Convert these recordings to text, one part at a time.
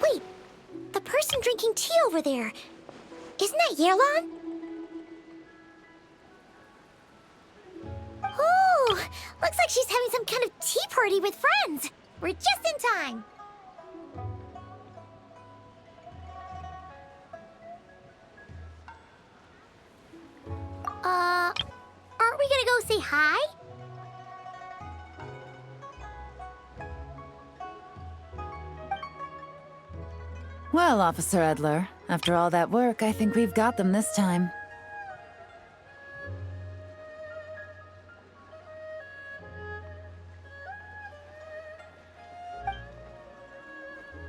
Wait, the person drinking tea over there. Isn't that Yelan? Oh, looks like she's having some kind of tea party with friends. We're just in time. Aren't we gonna go say hi? Well, Officer Edler, after all that work, I think we've got them this time.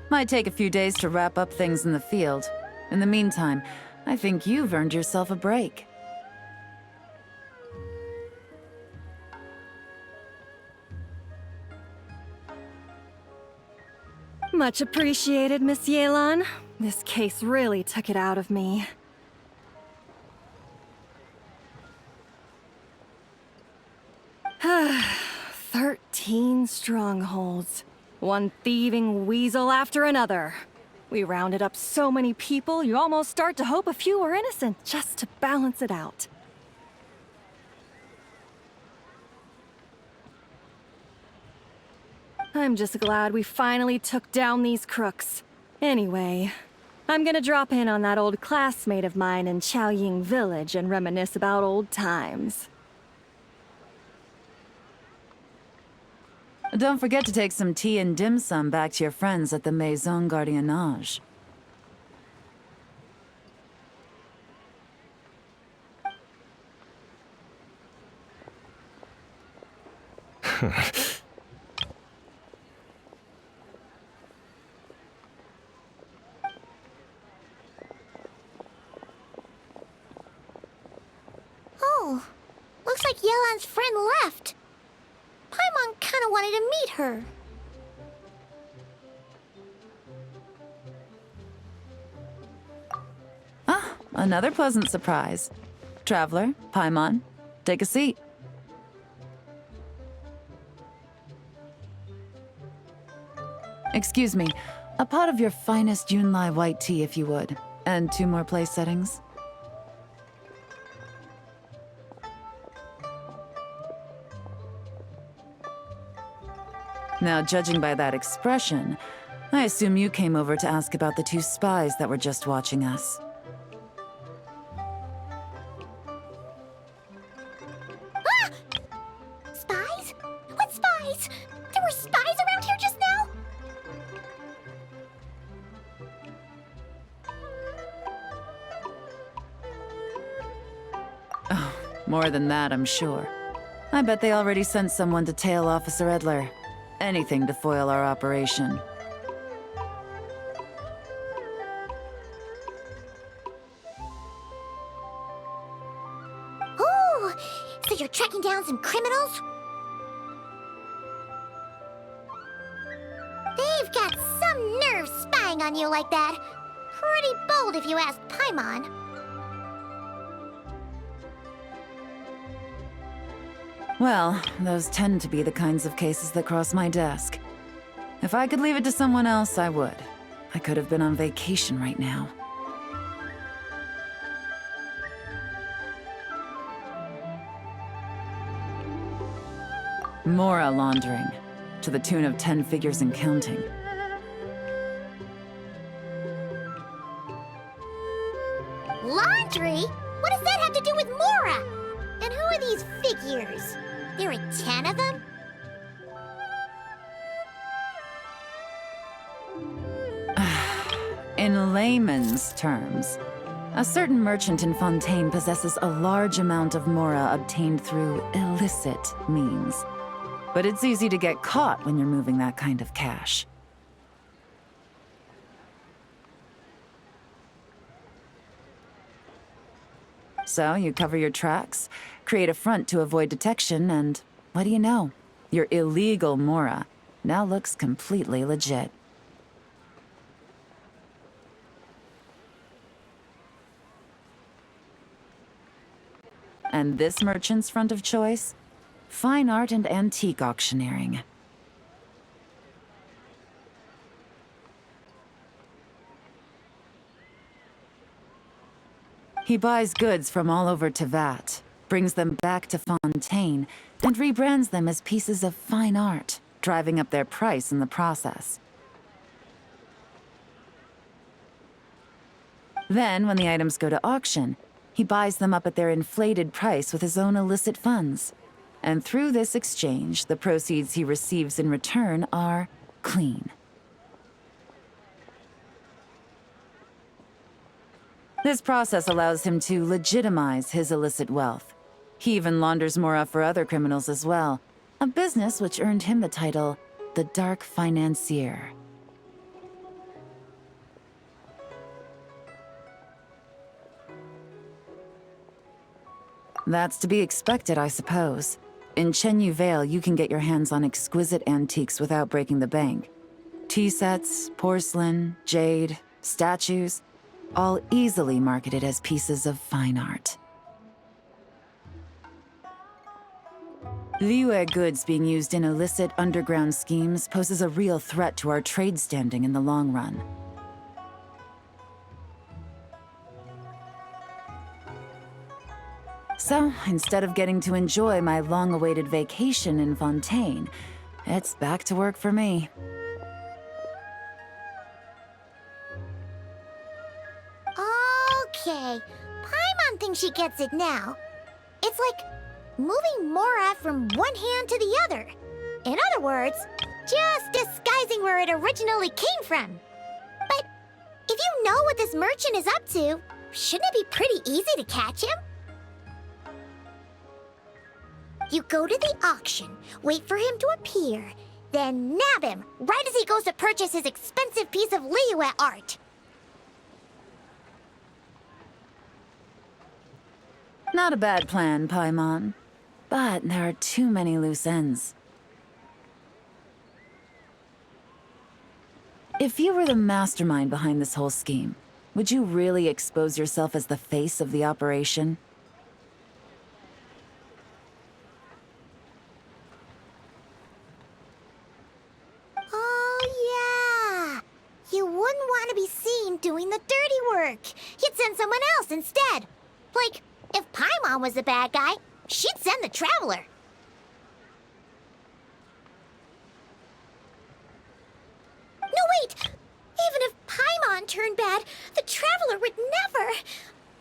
Might take a few days to wrap up things in the field. In the meantime, I think you've earned yourself a break. Much appreciated, Miss Yelan. This case really took it out of me. "13 strongholds. One thieving weasel after another. We rounded up so many people, you almost start to hope a few were innocent, just to balance it out. I'm just glad we finally took down these crooks. Anyway, I'm gonna drop in on that old classmate of mine in Chaoying Village and reminisce about old times. Don't forget to take some tea and dim sum back to your friends at the Maison Gardiennage. Oh, looks like Yelan's friend left. Paimon kinda wanted to meet her. Ah, another pleasant surprise. Traveler, Paimon, take a seat. Excuse me, a pot of your finest Yunlai white tea if you would, and 2 more place settings. Now, judging by that expression, I assume you came over to ask about the 2 spies that were just watching us. Ah! Spies? What spies? There were spies around here just now? Oh, more than that, I'm sure. I bet they already sent someone to tail Officer Edler. Anything to foil our operation. Oh, so you're tracking down some criminals? They've got some nerve spying on you like that. Pretty bold if you ask Paimon. Well, those tend to be the kinds of cases that cross my desk. If I could leave it to someone else, I would. I could have been on vacation right now. Mora laundering, to the tune of 10 figures and counting. Laundry? What does that have to do with Mora? And who are these figures? There are 10 of them? In layman's terms, a certain merchant in Fontaine possesses a large amount of mora obtained through illicit means. But it's easy to get caught when you're moving that kind of cash. So you cover your tracks, create a front to avoid detection, and what do you know? Your illegal mora now looks completely legit. And this merchant's front of choice? Fine art and antique auctioneering. He buys goods from all over Tevat, brings them back to Fontaine, and rebrands them as pieces of fine art, driving up their price in the process. Then, when the items go to auction, he buys them up at their inflated price with his own illicit funds. And through this exchange, the proceeds he receives in return are clean. This process allows him to legitimize his illicit wealth. He even launders mora for other criminals as well, a business which earned him the title, the Dark Financier. That's to be expected, I suppose. In Chenyu Vale, you can get your hands on exquisite antiques without breaking the bank. Tea sets, porcelain, jade, statues, all easily marketed as pieces of fine art. Liyue goods being used in illicit underground schemes poses a real threat to our trade standing in the long run. So, instead of getting to enjoy my long-awaited vacation in Fontaine, it's back to work for me. Okay, Paimon thinks she gets it now. It's like moving mora from one hand to the other. In other words, just disguising where it originally came from. But if you know what this merchant is up to, shouldn't it be pretty easy to catch him? You go to the auction, wait for him to appear, then nab him right as he goes to purchase his expensive piece of Liyue art. Not a bad plan, Paimon. But there are too many loose ends. If you were the mastermind behind this whole scheme, would you really expose yourself as the face of the operation? Oh, yeah. You wouldn't want to be seen doing the dirty work. You'd send someone else instead. Like, if Paimon was the bad guy, she'd send the Traveler. No, wait! Even if Paimon turned bad, the Traveler would never...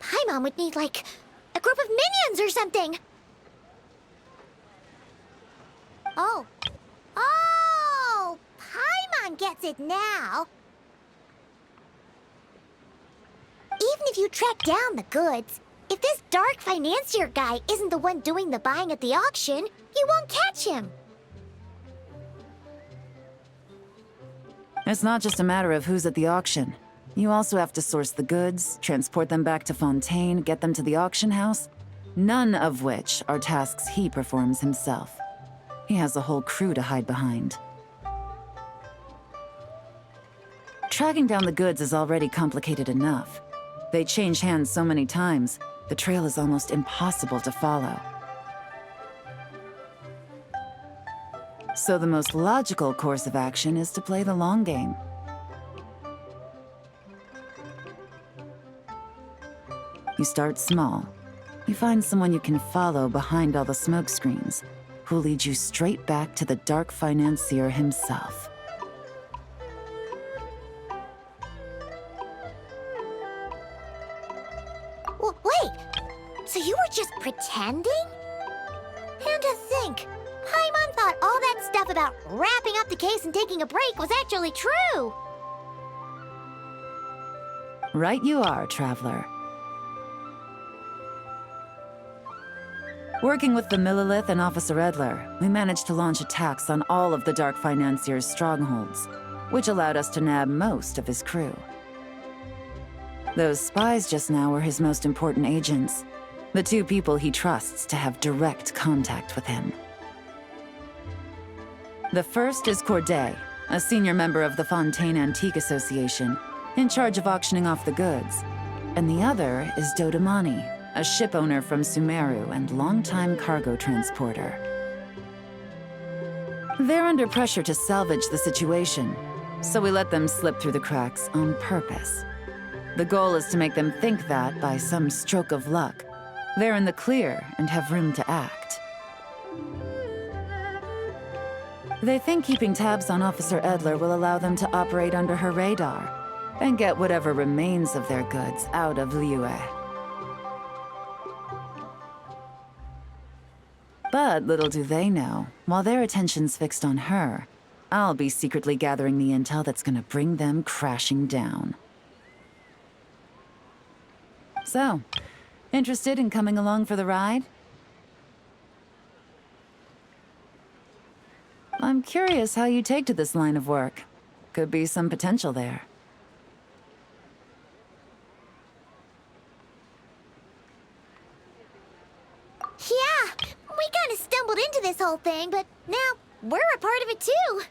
Paimon would need, like, a group of minions or something. Oh. Oh! Paimon gets it now. Even if you track down the goods, if this Dark Financier guy isn't the one doing the buying at the auction, you won't catch him. It's not just a matter of who's at the auction. You also have to source the goods, transport them back to Fontaine, get them to the auction house, none of which are tasks he performs himself. He has a whole crew to hide behind. Tracking down the goods is already complicated enough. They change hands so many times, the trail is almost impossible to follow. So the most logical course of action is to play the long game. You start small. You find someone you can follow behind all the smoke screens, who'll lead you straight back to the Dark Financier himself. Wait, so you were just pretending? And to think, Paimon thought all that stuff about wrapping up the case and taking a break was actually true. Right you are, Traveler. Working with the Millilith and Officer Edler, we managed to launch attacks on all of the Dark Financier's strongholds, which allowed us to nab most of his crew. Those spies just now were his most important agents, the two people he trusts to have direct contact with him. The first is Corday, a senior member of the Fontaine Antique Association, in charge of auctioning off the goods. And the other is Dodamani, a ship owner from Sumeru and longtime cargo transporter. They're under pressure to salvage the situation, so we let them slip through the cracks on purpose. The goal is to make them think that, by some stroke of luck, they're in the clear and have room to act. They think keeping tabs on Officer Edler will allow them to operate under her radar and get whatever remains of their goods out of Liyue. But little do they know, while their attention's fixed on her, I'll be secretly gathering the intel that's gonna bring them crashing down. So, interested in coming along for the ride? I'm curious how you take to this line of work. Could be some potential there. Yeah, we kind of stumbled into this whole thing, but now we're a part of it too.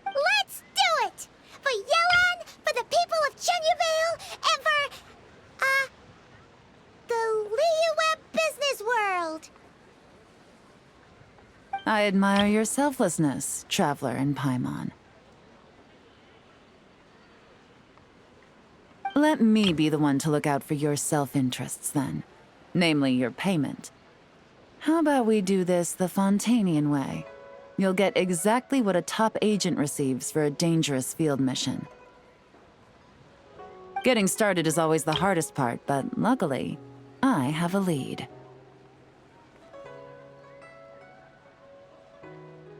Let's do it! For Yelan, for the people of Chenyuvale, and for, the Liyue business world. I admire your selflessness, Traveler in Paimon. Let me be the one to look out for your self-interests, then. Namely, your payment. How about we do this the Fontainian way? You'll get exactly what a top agent receives for a dangerous field mission. Getting started is always the hardest part, but luckily, I have a lead.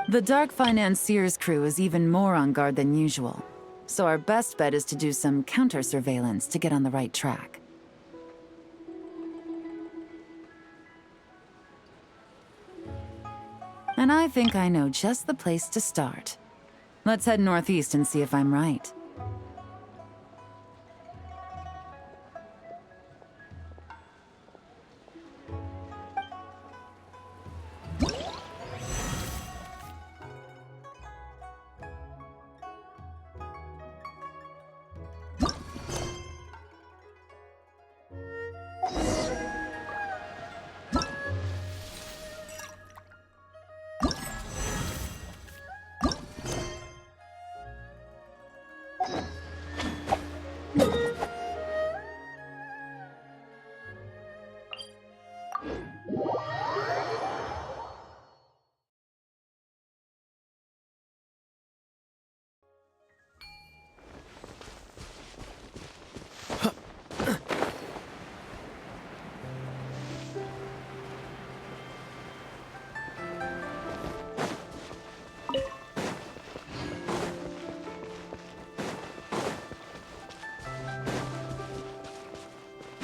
The Dark Financier's crew is even more on guard than usual, so our best bet is to do some counter-surveillance to get on the right track. And I think I know just the place to start. Let's head northeast and see if I'm right.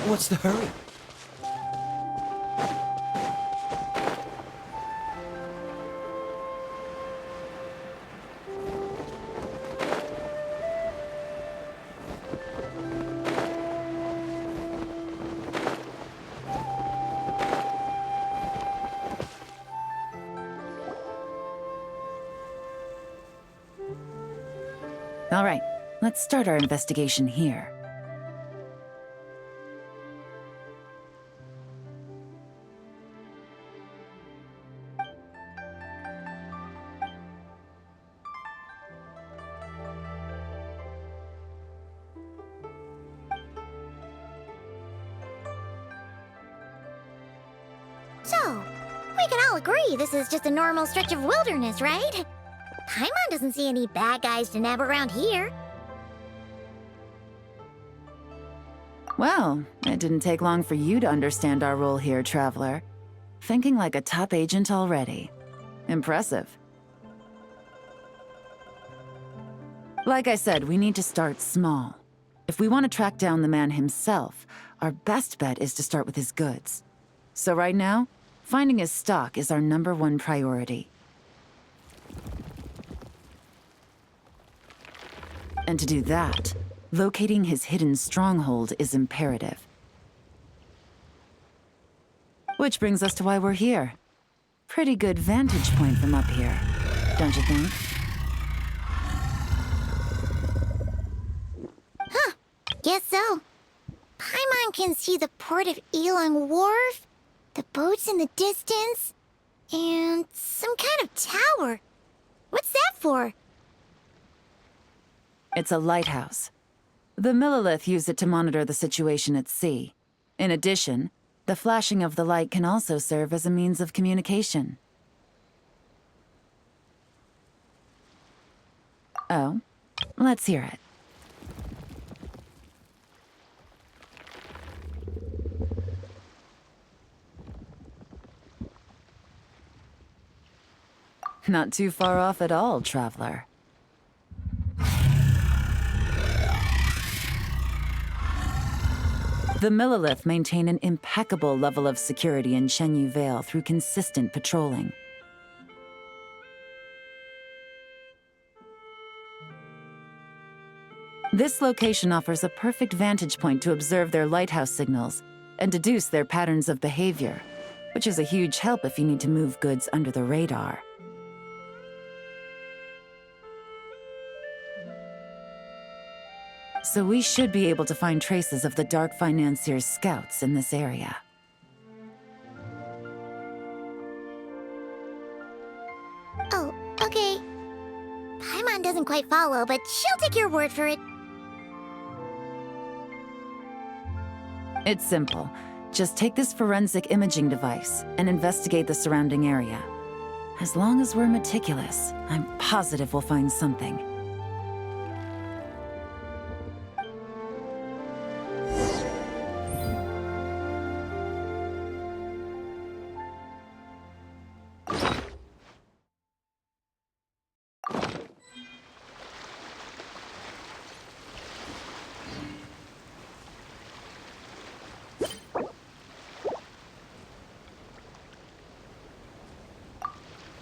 What's the hurry? All right, let's start our investigation here. So, we can all agree this is just a normal stretch of wilderness, right? Paimon doesn't see any bad guys to nab around here. Well, it didn't take long for you to understand our role here, Traveler. Thinking like a top agent already. Impressive. Like I said, we need to start small. If we want to track down the man himself, our best bet is to start with his goods. So right now, finding his stock is our #1 priority. And to do that, locating his hidden stronghold is imperative. Which brings us to why we're here. Pretty good vantage point from up here, don't you think? Guess so. Paimon can see the port of Elong Wharf, the boats in the distance, and some kind of tower. What's that for? It's a lighthouse. The Millilith use it to monitor the situation at sea. In addition, the flashing of the light can also serve as a means of communication. Oh, let's hear it. Not too far off at all, traveler. The Millilith maintain an impeccable level of security in Shenyu Vale through consistent patrolling. This location offers a perfect vantage point to observe their lighthouse signals and deduce their patterns of behavior, which is a huge help if you need to move goods under the radar. So we should be able to find traces of the Dark Financier's scouts in this area. Oh, okay. Paimon doesn't quite follow, but she'll take your word for it. It's simple. Just take this forensic imaging device and investigate the surrounding area. As long as we're meticulous, I'm positive we'll find something.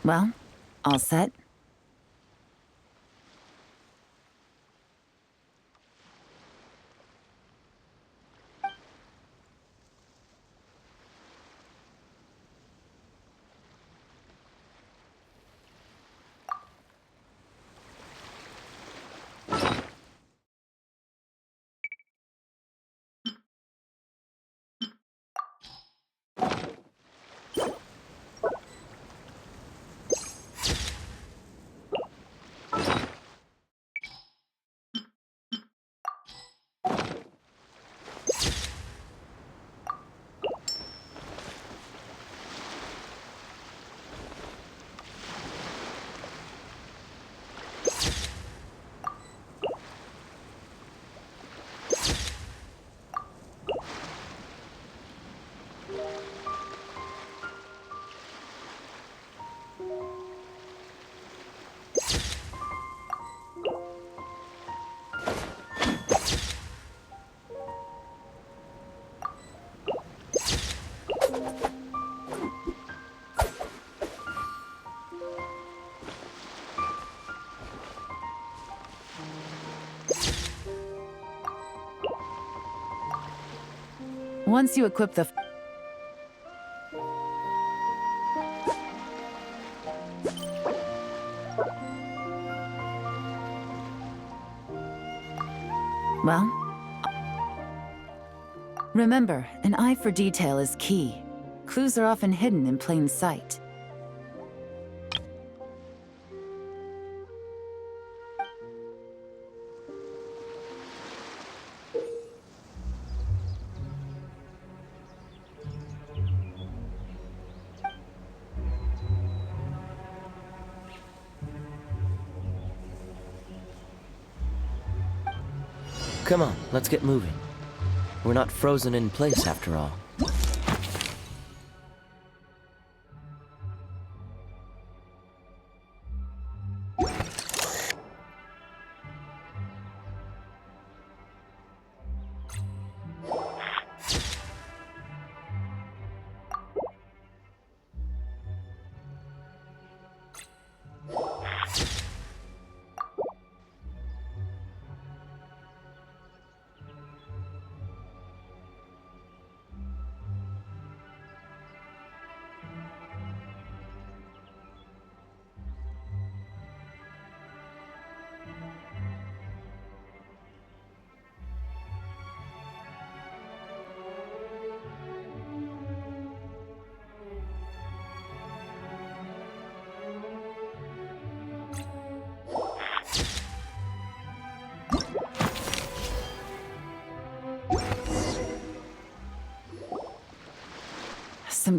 Well, all set? Once you equip the... Well... Remember, an eye for detail is key. Clues are often hidden in plain sight. Come on, let's get moving. We're not frozen in place after all.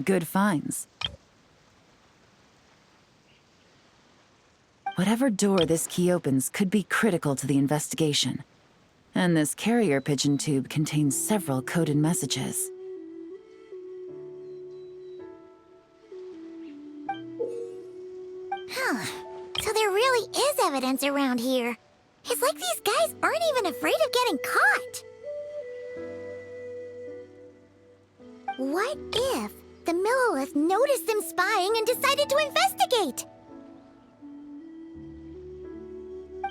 some good finds. Whatever door this key opens could be critical to the investigation. And this carrier pigeon tube contains several coded messages. Huh. So there really is evidence around here. It's like these guys aren't even afraid of getting caught. What if the Millilith noticed them spying and decided to investigate?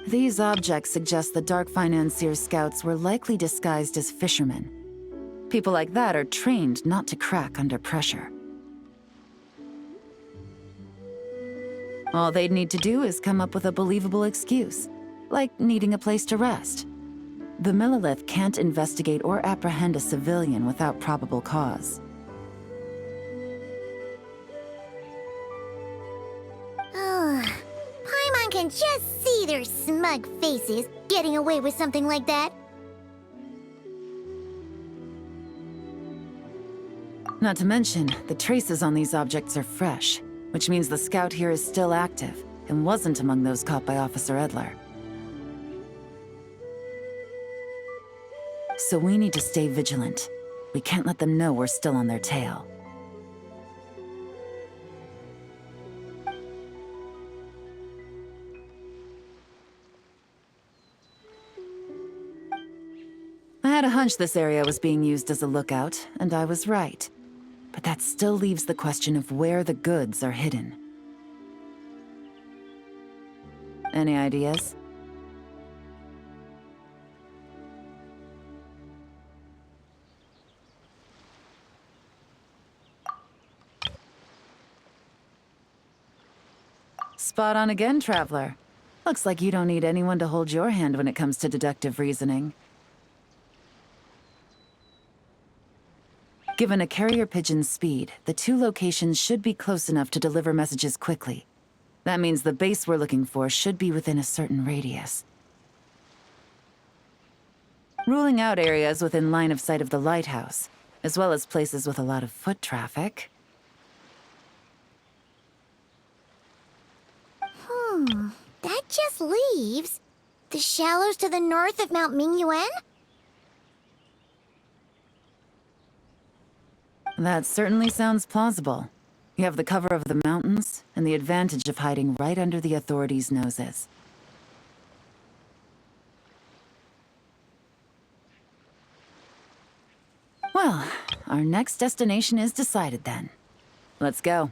These objects suggest the Dark Financier scouts were likely disguised as fishermen. People like that are trained not to crack under pressure. All they'd need to do is come up with a believable excuse, like needing a place to rest. The Millilith can't investigate or apprehend a civilian without probable cause. Paimon can just see their smug faces getting away with something like that. Not to mention, the traces on these objects are fresh, which means the scout here is still active and wasn't among those caught by Officer Edler. So we need to stay vigilant. We can't let them know we're still on their tail. I had a hunch this area was being used as a lookout, and I was right. But that still leaves the question of where the goods are hidden. Any ideas? Spot on again, Traveler. Looks like you don't need anyone to hold your hand when it comes to deductive reasoning. Given a carrier pigeon's speed, the two locations should be close enough to deliver messages quickly. That means the base we're looking for should be within a certain radius. Ruling out areas within line of sight of the lighthouse, as well as places with a lot of foot traffic. That just leaves the shallows to the north of Mount Mingyuan? That certainly sounds plausible. You have the cover of the mountains, and the advantage of hiding right under the authorities' noses. Well, our next destination is decided then. Let's go.